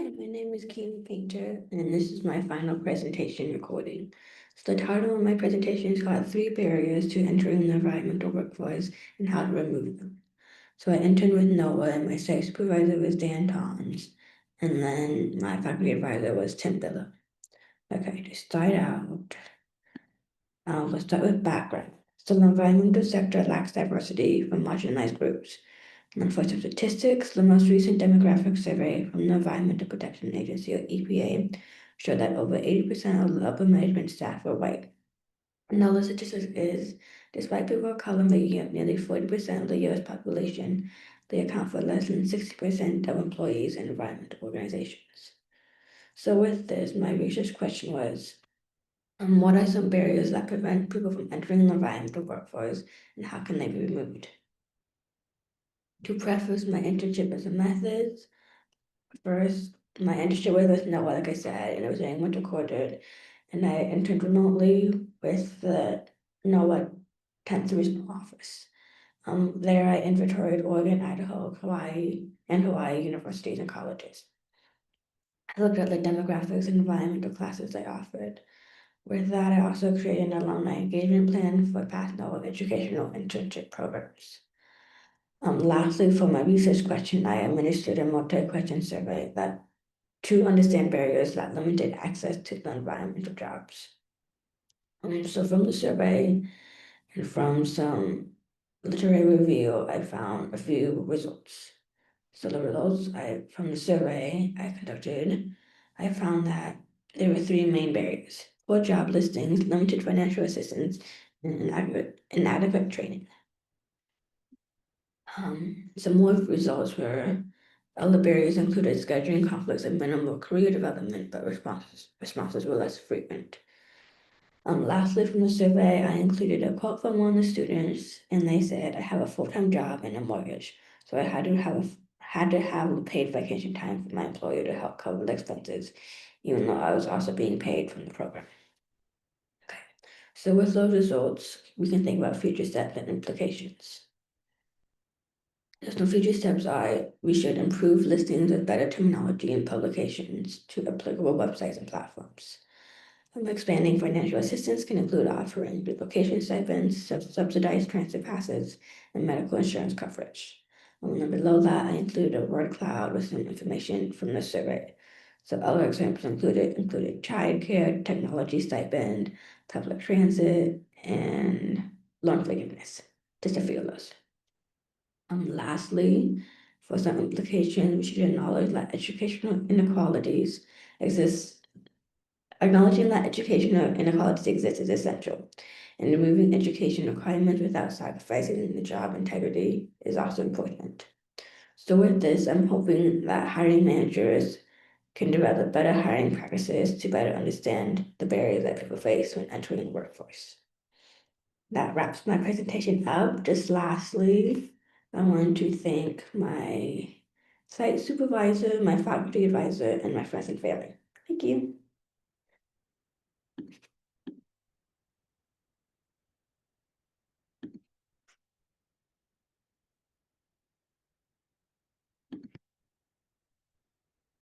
My name is Kina Painter, and this is my final presentation recording. So the title of my presentation is called 3 Barriers to Entering the Environmental Workforce and How to Remove Them. So I interned with Noah, and my site supervisor was Dan Tons, and then my faculty advisor was Tim Billa. Okay, to start out, let's start with background. So the environmental sector lacks diversity from marginalized groups. And for some statistics, the most recent demographic survey from the Environmental Protection Agency, or EPA, showed that over 80% of the upper management staff were white. Now, the statistics is, despite people of color making up nearly 40% of the U.S. population, they account for less than 60% of employees in environmental organizations. So with this, my research question was, what are some barriers that prevent people from entering the environmental workforce, and how can they be removed? To preface my internship as a methods, first, my internship was with Noah, like I said, and it was in winter quarter, and I interned remotely with the Noah 10th Regional Office. There I inventoried Oregon, Idaho, Hawaii universities and colleges. I looked at the demographics and environmental classes they offered. With that, I also created an alumni engagement plan for past Noah educational internship programs. Lastly, for my research question, I administered a multi-question survey to understand barriers that limited access to the environmental jobs. So from the survey and from some literary review, I found a few results. So the results from the survey I conducted, I found that there were 3 main barriers: poor job listings, limited financial assistance, and inadequate training. Some more results were other barriers included scheduling conflicts and minimal career development, but responses were less frequent. Lastly, from the survey, I included a quote from one of the students, and they said, "I have a full-time job and a mortgage, so I had to have paid vacation time from my employer to help cover the expenses, even though I was also being paid from the program." Okay, so with those results, we can think about future steps and implications. Some future steps are we should improve listings with better terminology and publications to applicable websites and platforms. Expanding financial assistance can include offering relocation stipends, subsidized transit passes, and medical insurance coverage. And then below that, I included a word cloud with some information from the survey. So other examples included childcare, technology stipend, public transit, and loan forgiveness. Just a few of those. Lastly, for some implications, we should acknowledge that educational inequalities exist. Acknowledging that educational inequalities exist is essential, and removing education requirements without sacrificing the job integrity is also important. So with this, I'm hoping that hiring managers can develop better hiring practices to better understand the barriers that people face when entering the workforce. That wraps my presentation up. Just lastly, I want to thank my site supervisor, my faculty advisor, and my friends and family. Thank you.